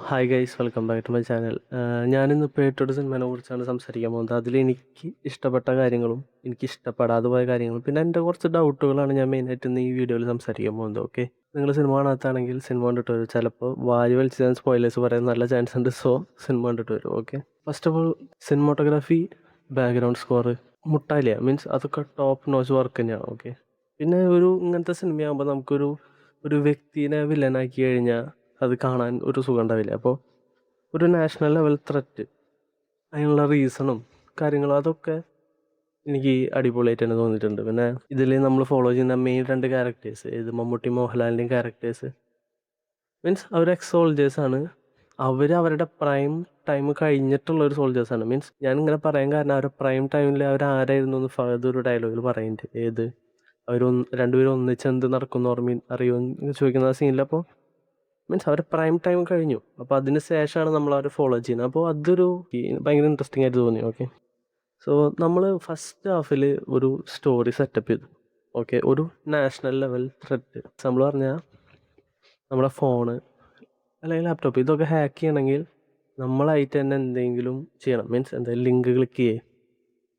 Hi guys, welcome back to my channel. ഞാനിന്നിപ്പോൾ ഏറ്റവും സിനിമയെ കുറിച്ചാണ് സംസാരിക്കാൻ പോകുന്നത്. അതിൽ എനിക്ക് ഇഷ്ടപ്പെട്ട കാര്യങ്ങളും എനിക്ക് ഇഷ്ടപ്പെടാതെ പോയ കാര്യങ്ങളും പിന്നെ എൻ്റെ കുറച്ച് ഡൗട്ടുകളാണ് ഞാൻ മെയിനായിട്ട് ഇന്ന് ഈ വീഡിയോയിൽ സംസാരിക്കാൻ പോകുന്നത്. ഓക്കെ, നിങ്ങൾ സിനിമ കാണാത്താണെങ്കിൽ സിനിമ കണ്ടിട്ട് വരും. ചിലപ്പോൾ വാരി വലിച്ച് ഞാൻ സ്പോയിലേഴ്സ് പറയാൻ നല്ല ചാൻസ് ഉണ്ട്. സോ സിനിമ കണ്ടിട്ട് വരും. Okay, first of all cinematography, background score, മുട്ടാലിയ മീൻസ് അതൊക്കെ ടോപ്പ് നോച്ച് വർക്ക് തന്നെയാണ്. ഓക്കെ, പിന്നെ ഇങ്ങനത്തെ സിനിമയാകുമ്പോൾ ഒരു വ്യക്തിനെ വില്ലനാക്കി കഴിഞ്ഞാൽ അത് കാണാൻ ഒരു സുഖം ഉണ്ടാവില്ല. അപ്പോൾ ഒരു നാഷണൽ ലെവൽ ത്രെറ്റ്, അതിനുള്ള റീസണും കാര്യങ്ങളും അതൊക്കെ എനിക്ക് അടിപൊളിയായിട്ട് തന്നെ തോന്നിയിട്ടുണ്ട്. പിന്നെ ഇതിൽ നമ്മൾ ഫോളോ ചെയ്യുന്ന മെയിൻ 2 ക്യാരക്ടേഴ്സ്, മമ്മൂട്ടി മോഹൻലാലിൻ്റെയും ക്യാരക്ടേഴ്സ് മീൻസ് അവർ സോൾജേഴ്സാണ്. അവരുടെ പ്രൈം ടൈം കഴിഞ്ഞിട്ടുള്ള ഒരു സോൾജേഴ്സാണ്. മീൻസ് ഞാനിങ്ങനെ പറയാൻ കാരണം അവരുടെ പ്രൈം ടൈമിൽ അവരാരായിരുന്നു എന്ന് ഫഹദ് ഒരു ഡയലോഗിൽ പറയുന്നുണ്ട്. രണ്ടുപേരും ഒന്നിച്ച് എന്ത് നടക്കുന്നു അറിയുമെന്ന് ചോദിക്കുന്ന ആ സീനിൽ. അപ്പോൾ മീൻസ് അവരുടെ പ്രൈം ടൈം കഴിഞ്ഞു. അപ്പോൾ അതിന് ശേഷമാണ് നമ്മൾ അവരെ ഫോളോ ചെയ്യുന്നത്. അപ്പോൾ ഭയങ്കര ഇൻട്രസ്റ്റിംഗ് ആയിട്ട് തോന്നി. ഓക്കെ, സോ നമ്മൾ ഫസ്റ്റ് ഹാഫിൽ ഒരു സ്റ്റോറി സെറ്റപ്പ് ചെയ്തു. ഓക്കെ, ഒരു നാഷണൽ ലെവൽ ത്രെറ്റ് നമ്മൾ പറഞ്ഞാൽ നമ്മുടെ ഫോണ് അല്ലെങ്കിൽ ലാപ്ടോപ്പ് ഇതൊക്കെ ഹാക്ക് ചെയ്യണമെങ്കിൽ നമ്മളായിട്ട് തന്നെ എന്തെങ്കിലും ചെയ്യണം. മീൻസ് എന്തെങ്കിലും ലിങ്ക് ക്ലിക്ക് ചെയ്യുക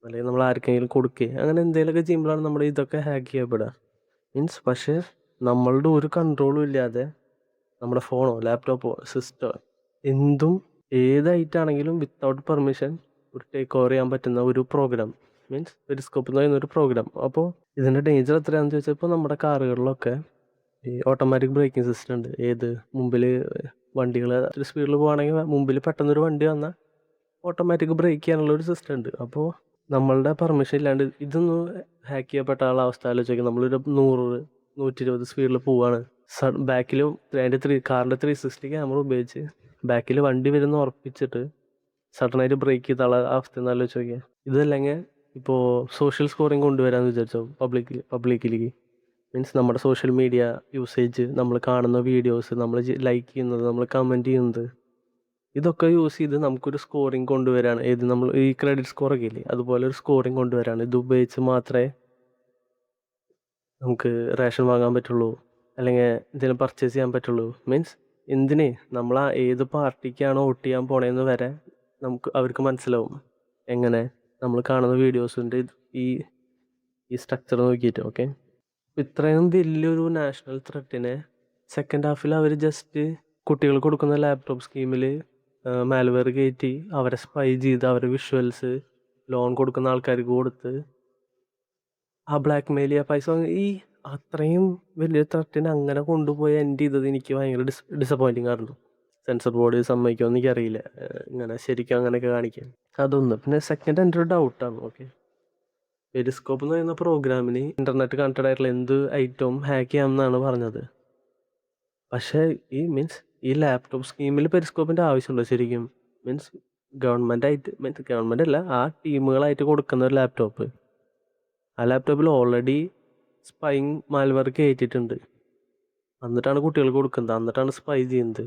അല്ലെങ്കിൽ നമ്മൾ ആർക്കെങ്കിലും കൊടുക്കുക, അങ്ങനെ എന്തെങ്കിലുമൊക്കെ ചെയ്യുമ്പോഴാണ് നമ്മുടെ ഇതൊക്കെ ഹാക്ക് ചെയ്യപ്പെടുക. മീൻസ് പക്ഷേ നമ്മളുടെ ഒരു കൺട്രോളും ഇല്ലാതെ നമ്മുടെ ഫോണോ ലാപ്ടോപ്പോ സിസ്റ്റോ എന്തും ഏതായിട്ടാണെങ്കിലും വിത്തൗട്ട് പെർമിഷൻ ഒരു ടേക്ക് ഓവർ ചെയ്യാൻ പറ്റുന്ന ഒരു പ്രോഗ്രാം മീൻസ് പെരിസ്കോപ്പ് എന്ന് പറയുന്ന ഒരു പ്രോഗ്രാം. അപ്പോൾ ഇതിൻ്റെ ഡേഞ്ചർ എത്രയാണെന്ന് ചോദിച്ചാൽ, ഇപ്പോൾ നമ്മുടെ കാറുകളിലൊക്കെ ഈ ഓട്ടോമാറ്റിക് ബ്രേക്കിംഗ് സിസ്റ്റം ഉണ്ട്. മുമ്പിൽ വണ്ടികൾ ഒരു സ്പീഡിൽ പോകുകയാണെങ്കിൽ മുമ്പിൽ പെട്ടെന്നൊരു വണ്ടി വന്നാൽ ഓട്ടോമാറ്റിക് ബ്രേക്ക് ചെയ്യാനുള്ള ഒരു സിസ്റ്റം ഉണ്ട്. അപ്പോൾ നമ്മളുടെ പെർമിഷൻ ഇല്ലാണ്ട് ഇതൊന്ന് ഹാക്ക് ചെയ്യപ്പെട്ട ആളുടെ അവസ്ഥ ആലോചിക്കുക. നമ്മളൊരു 100-120 സ്പീഡിൽ പോവുകയാണ്. ബാക്കിൽ കാറിൻ്റെ 360 ക്യാമറ ഉപയോഗിച്ച് ബാക്കിൽ വണ്ടി വരുന്ന ഉറപ്പിച്ചിട്ട് സഡനായിട്ട് ബ്രേക്ക് ചെയ്ത അവസ്ഥ എന്ന് ആലോചിച്ച് നോക്കിയാൽ. ഇതല്ലെങ്കിൽ ഇപ്പോൾ സോഷ്യൽ സ്കോറിങ് കൊണ്ടുവരാമെന്ന് വിചാരിച്ചോ പബ്ലിക്കിലേക്ക്. മീൻസ് നമ്മുടെ സോഷ്യൽ മീഡിയ യൂസേജ്, നമ്മൾ കാണുന്ന വീഡിയോസ്, നമ്മൾ ലൈക്ക് ചെയ്യുന്നത്, നമ്മൾ കമൻറ്റ് ചെയ്യുന്നത്, ഇതൊക്കെ യൂസ് ചെയ്ത് നമുക്കൊരു സ്കോറിങ് കൊണ്ടുവരാണ്. നമ്മൾ ഈ ക്രെഡിറ്റ് സ്കോറൊക്കെ ഇല്ലേ, അതുപോലെ ഒരു സ്കോറിങ് കൊണ്ടുവരാണ്. ഇത് ഉപയോഗിച്ച് മാത്രമേ നമുക്ക് റേഷൻ വാങ്ങാൻ പറ്റുള്ളൂ അല്ലെങ്കിൽ എന്തെങ്കിലും പർച്ചേസ് ചെയ്യാൻ പറ്റുള്ളൂ. മീൻസ് നമ്മൾ ഏത് പാർട്ടിക്കാണോ വോട്ട് ചെയ്യാൻ പോണേന്ന് വരെ അവർക്ക് മനസ്സിലാവും. എങ്ങനെ നമ്മൾ കാണുന്ന വീഡിയോസിൻ്റെ ഈ സ്ട്രക്ചർ നോക്കിയിട്ട്. ഓക്കെ, ഇത്രയും വലിയൊരു നാഷണൽ ത്രെറ്റിനെ സെക്കൻഡ് ഹാഫിൽ അവർ ജസ്റ്റ് കുട്ടികൾ കൊടുക്കുന്ന ലാപ്ടോപ്പ് സ്കീമിൽ മാൽവെയർ കയറ്റി അവരെ സ്പൈ ചെയ്ത് അവരെ വിഷ്വൽസ് ലോൺ കൊടുക്കുന്ന ആൾക്കാർക്ക് കൊടുത്ത് ആ ബ്ലാക്ക് മെയിൽ ചെയ്യുക, പൈസ ഈ അത്രയും വലിയ ത്രെറ്റിനെ അങ്ങനെ കൊണ്ടുപോയി എൻഡ് ചെയ്തത് എനിക്ക് ഭയങ്കര ഡിസപ്പോയിൻറ്റിങ് ആയിരുന്നു. സെൻസർ ബോർഡ് സമ്മതിക്കുമെന്ന് എനിക്കറിയില്ല ഇങ്ങനെ ശരിക്കും അങ്ങനെയൊക്കെ കാണിക്കാൻ. അതൊന്ന്. പിന്നെ സെക്കൻഡ് എൻ്റെ ഒരു ഡൗട്ടാണ്. ഓക്കെ, പെരിസ്കോപ്പ് എന്ന് പറയുന്ന പ്രോഗ്രാമിന് ഇൻ്റർനെറ്റ് കണക്റ്റഡ് ആയിട്ടുള്ള എന്ത് ഐറ്റവും ഹാക്ക് ചെയ്യാമെന്നാണ് പറഞ്ഞത്. പക്ഷേ ഈ ലാപ്ടോപ്പ് സ്കീമിൽ പെരിസ്കോപ്പിൻ്റെ ആവശ്യമുണ്ടോ ശരിക്കും? ഗവൺമെൻറ് അല്ല, ആ ടീമുകളായിട്ട് കൊടുക്കുന്ന ഒരു ലാപ്ടോപ്പ്, ആ ലാപ്ടോപ്പിൽ ഓൾറെഡി സ്പൈങ് മാൽവെയർ കയറ്റിയിട്ടുണ്ട്. എന്നിട്ടാണ് കുട്ടികൾക്ക് കൊടുക്കുന്നത്, എന്നിട്ടാണ് സ്പൈ ചെയ്യുന്നത്.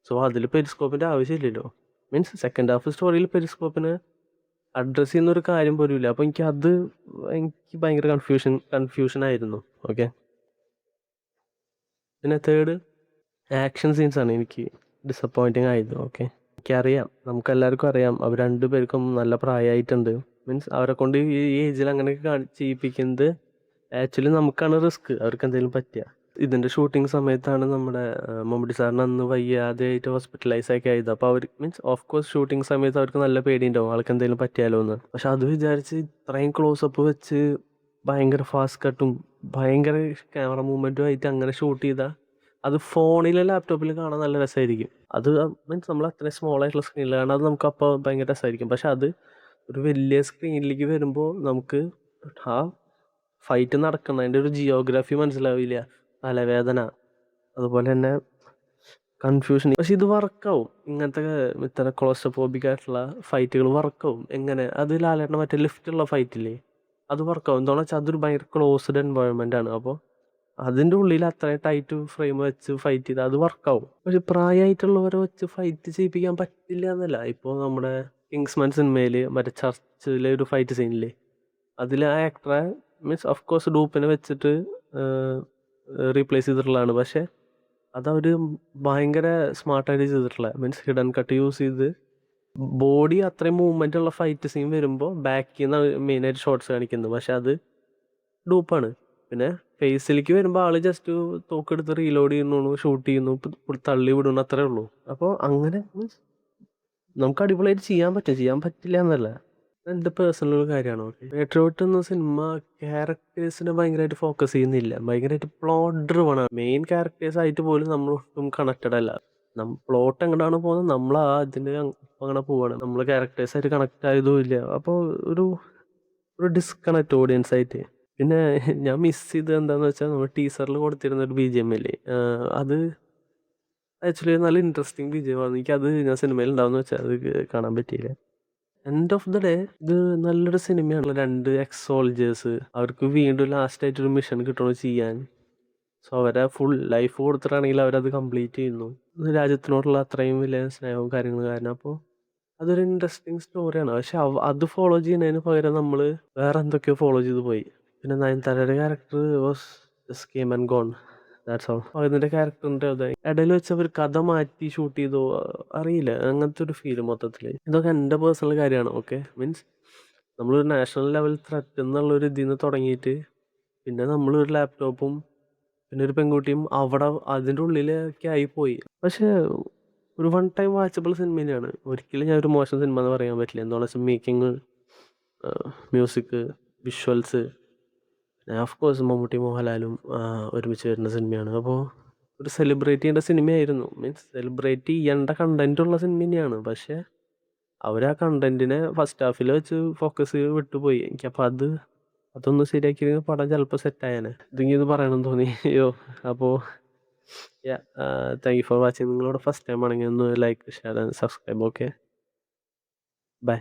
സോ അതിൽ പെരിസ്കോപ്പിൻ്റെ ആവശ്യമില്ലല്ലോ. സെക്കൻഡ് ഹാഫ് സ്റ്റോറിയിൽ പെരിസ്കോപ്പിന് അഡ്രസ്സ് ചെയ്യുന്നൊരു കാര്യം പോലും ഇല്ല. അപ്പോൾ എനിക്ക് ഭയങ്കര കൺഫ്യൂഷനായിരുന്നു. ഓക്കെ, പിന്നെ തേർഡ് ആക്ഷൻ സീൻസാണ് എനിക്ക് ഡിസപ്പോയിൻറ്റിങ് ആയത്. ഓക്കെ, നമുക്കെല്ലാവർക്കും അറിയാം അവർ രണ്ടുപേർക്കും നല്ല പ്രായമായിട്ടുണ്ട്. അവരെ കൊണ്ട് ഈ ഏജിൽ അങ്ങനെയൊക്കെ ചെയ്യിപ്പിക്കുന്നത് ആക്ച്വലി നമുക്കാണ് റിസ്ക്, അവർക്ക് എന്തെങ്കിലും പറ്റുക. ഇതിൻ്റെ ഷൂട്ടിംഗ് സമയത്താണ് നമ്മുടെ മമ്മൂട്ടി സാറിന് അന്ന് വയ്യാതെയായിട്ട് ഹോസ്പിറ്റലൈസ് ഒക്കെ ആയത്. അപ്പോൾ അവർ ഓഫ് കോഴ്സ് ഷൂട്ടിംഗ് സമയത്ത് അവർക്ക് നല്ല പേടിയുണ്ടാവും ആൾക്ക് എന്തെങ്കിലും പറ്റിയാലോ എന്ന്. പക്ഷെ അത് വിചാരിച്ച് ഇത്രയും ക്ലോസപ്പ് വെച്ച് ഭയങ്കര ഫാസ്റ്റ് കട്ടും ഭയങ്കര ക്യാമറ മൂവ്മെൻറ്റും ആയിട്ട് അങ്ങനെ ഷൂട്ട് ചെയ്താൽ അത് ഫോണിലെ ലാപ്ടോപ്പിൽ കാണാൻ നല്ല രസമായിരിക്കും. അത് നമ്മൾ അത്രയും സ്മോൾ ആയിട്ടുള്ള സ്ക്രീനിൽ കാണാൻ അത് നമുക്ക് അപ്പോൾ ഭയങ്കര രസമായിരിക്കും. പക്ഷെ അത് ഒരു വലിയ സ്ക്രീനിലേക്ക് വരുമ്പോൾ നമുക്ക് ആ ഫൈറ്റ് നടക്കുന്നതിൻ്റെ ഒരു ജിയോഗ്രാഫി മനസ്സിലാവില്ല, തലവേദന, അതുപോലെ തന്നെ കൺഫ്യൂഷൻ. പക്ഷെ ഇത് വർക്കാവും, ഇത്ര ക്ലോസ്ട്രോഫോബിക് ആയിട്ടുള്ള ഫൈറ്റുകൾ വർക്കാവും. എങ്ങനെ? അത് ലാലേട്ടൻ്റെ മറ്റേ ലിഫ്റ്റുള്ള ഫൈറ്റില്ലേ, അത് വർക്കാവും. എന്താണെന്ന് വെച്ചാൽ അതൊരു ഭയങ്കര ക്ലോസ്ഡ് എൻവയോൺമെൻ്റ് ആണ്. അപ്പോൾ അതിൻ്റെ ഉള്ളിൽ അത്രയും ടൈറ്റ് ഫ്രെയിം വെച്ച് ഫൈറ്റ് ചെയ്താൽ അത് വർക്കാവും. പക്ഷെ പ്രായമായിട്ടുള്ളവരെ വെച്ച് ഫൈറ്റ് ചെയ്യിപ്പിക്കാൻ പറ്റില്ല എന്നല്ല. ഇപ്പോൾ നമ്മുടെ കിങ്സ്മാൻ സിനിമയിൽ മറ്റേ ചർച്ചിലെ ഒരു ഫൈറ്റ് സീനില്ലേ, അതിൽ ആ ആക്ടറെ ഓഫ് കോഴ്സ് ഡൂപ്പിനെ വെച്ചിട്ട് റീപ്ലേസ് ചെയ്തിട്ടുള്ളതാണ്. പക്ഷേ അതവർ ഭയങ്കര സ്മാർട്ടായിട്ട് ചെയ്തിട്ടുള്ളത്. മീൻസ് ഹിഡൻ കട്ട് യൂസ് ചെയ്ത് ബോഡി അത്രയും മൂവ്മെൻ്റ് ഉള്ള ഫൈറ്റ് സീൻ വരുമ്പോൾ ബാക്കിൽ നിന്നാണ് മെയിനായിട്ട് ഷോട്ട്സ് കാണിക്കുന്നത്. പക്ഷെ അത് ഡൂപ്പാണ്. പിന്നെ ഫേസിലേക്ക് വരുമ്പോൾ ആൾ ജസ്റ്റ് തോക്കെടുത്ത് റീലോഡ് ചെയ്യുന്നു, ഷൂട്ട് ചെയ്യുന്നു, തള്ളി വിടുന്നു, അത്രേ ഉള്ളൂ. അപ്പോൾ അങ്ങനെ മീൻസ് നമുക്ക് അടിപൊളിയായിട്ട് ചെയ്യാൻ പറ്റില്ല എന്നല്ല, എൻ്റെ പേഴ്സണൽ കാര്യമാണ്. ഓക്കെ, പേട്രിയോട്ട് എന്ന സിനിമ ക്യാരക്ടേഴ്സിനെ ഭയങ്കരമായിട്ട് ഫോക്കസ് ചെയ്യുന്നില്ല, ഭയങ്കരമായിട്ട് പ്ലോട്ട് ഡ്രിവൺ ആണ്. മെയിൻ ക്യാരക്ടേഴ്സ് ആയിട്ട് പോലും നമ്മൾ ഒട്ടും കണക്റ്റഡ് അല്ല. പ്ലോട്ട് എങ്ങോട്ടാണ് പോകുന്നത്, നമ്മൾ അതിൻ്റെ അങ്ങനെ പോവാണ്, നമ്മൾ ക്യാരക്ടേഴ്സായിട്ട് കണക്ട് ആയതും ഇല്ല. അപ്പോൾ ഒരു ഒരു ഡിസ്കണക്ട് ഓഡിയൻസ് ആയിട്ട്. പിന്നെ ഞാൻ മിസ് ചെയ്തത് എന്താണെന്ന് വെച്ചാൽ, നമ്മൾ ടീസറിൽ കൊടുത്തിരുന്ന ഒരു BGM ഇല്ലേ, അത് ആക്ച്വലി നല്ല ഇൻട്രസ്റ്റിംഗ് BGM ആണ്. എനിക്കത് ഞാൻ സിനിമയിൽ ഉണ്ടാവുമെന്ന് വെച്ചാൽ അത് കാണാൻ പറ്റിയില്ല. എൻഡ് ഓഫ് ദ ഡേ ഇത് നല്ലൊരു സിനിമയാണ്. 2 എക്സ് സോൾജേഴ്സ്, അവർക്ക് വീണ്ടും ലാസ്റ്റായിട്ടൊരു മിഷൻ കിട്ടണോ ചെയ്യാൻ. സോ അവരെ ഫുൾ ലൈഫ് കൊടുത്തിട്ടാണെങ്കിൽ അവരത് കംപ്ലീറ്റ് ചെയ്യുന്നു. രാജ്യത്തിനോടുള്ള അത്രയും വലിയ സ്നേഹവും കാര്യങ്ങളും കാരണം. അപ്പോൾ അതൊരു ഇൻട്രസ്റ്റിംഗ് സ്റ്റോറിയാണ്. പക്ഷെ അത് ഫോളോ ചെയ്യുന്നതിന് പകരം നമ്മൾ വേറെ എന്തൊക്കെയോ ഫോളോ ചെയ്ത് പോയി. പിന്നെ നയൻതാരയുടെ character was just came and gone, that's all. അതിൻ്റെ ക്യാരക്ടറിൻ്റെ ഇടയിൽ വെച്ച് അവർ കഥ മാറ്റി ഷൂട്ട് ചെയ്തോ അറിയില്ല, അങ്ങനത്തെ ഒരു ഫീല് മൊത്തത്തിൽ. ഇതൊക്കെ എൻ്റെ പേഴ്സണൽ കാര്യമാണ്. ഓക്കെ, മീൻസ് നമ്മളൊരു നാഷണൽ ലെവൽ ത്രെറ്റ് എന്നുള്ളൊരു ഇതിൽ നിന്ന് തുടങ്ങിയിട്ട് പിന്നെ നമ്മളൊരു ലാപ്ടോപ്പും പിന്നെ ഒരു പെൺകുട്ടിയും അവിടെ അതിൻ്റെ ഉള്ളിലൊക്കെ ആയിപ്പോയി. പക്ഷേ ഒരു വൺ ടൈം വാച്ചബിൾ സിനിമ തന്നെയാണ്. ഒരിക്കലും ഞാൻ ഒരു മോശം സിനിമ എന്ന് പറയാൻ പറ്റില്ല. എന്താണെന്ന് വെച്ചാൽ making, music, visuals, of course Mammootty മോഹൻലാലും ഒരുമിച്ച് വരുന്ന സിനിമയാണ്. അപ്പോൾ ഒരു സെലിബ്രേറ്റ് ചെയ്യേണ്ട സിനിമയായിരുന്നു. മീൻസ് സെലിബ്രേറ്റ് ചെയ്യേണ്ട കണ്ടൻറ്റുള്ള സിനിമ തന്നെയാണ്. പക്ഷേ അവർ ആ കണ്ടൻറ്റിനെ ഫസ്റ്റ് ഹാഫിൽ വെച്ച് ഫോക്കസ് വിട്ടുപോയി. എനിക്കപ്പോൾ അതൊന്ന് ശരിയാക്കിയിരുന്നെങ്കിൽ പടം ചിലപ്പോൾ സെറ്റായേനെ. ഇതിങ്ങനെ ഇത് പറയണമെന്ന് തോന്നി. അയ്യോ. അപ്പോൾ താങ്ക് യു ഫോർ വാച്ചിങ്. നിങ്ങളോട് ഫസ്റ്റ് ടൈം ആണെങ്കിൽ ഒന്ന് like, share and subscribe. Okay, by.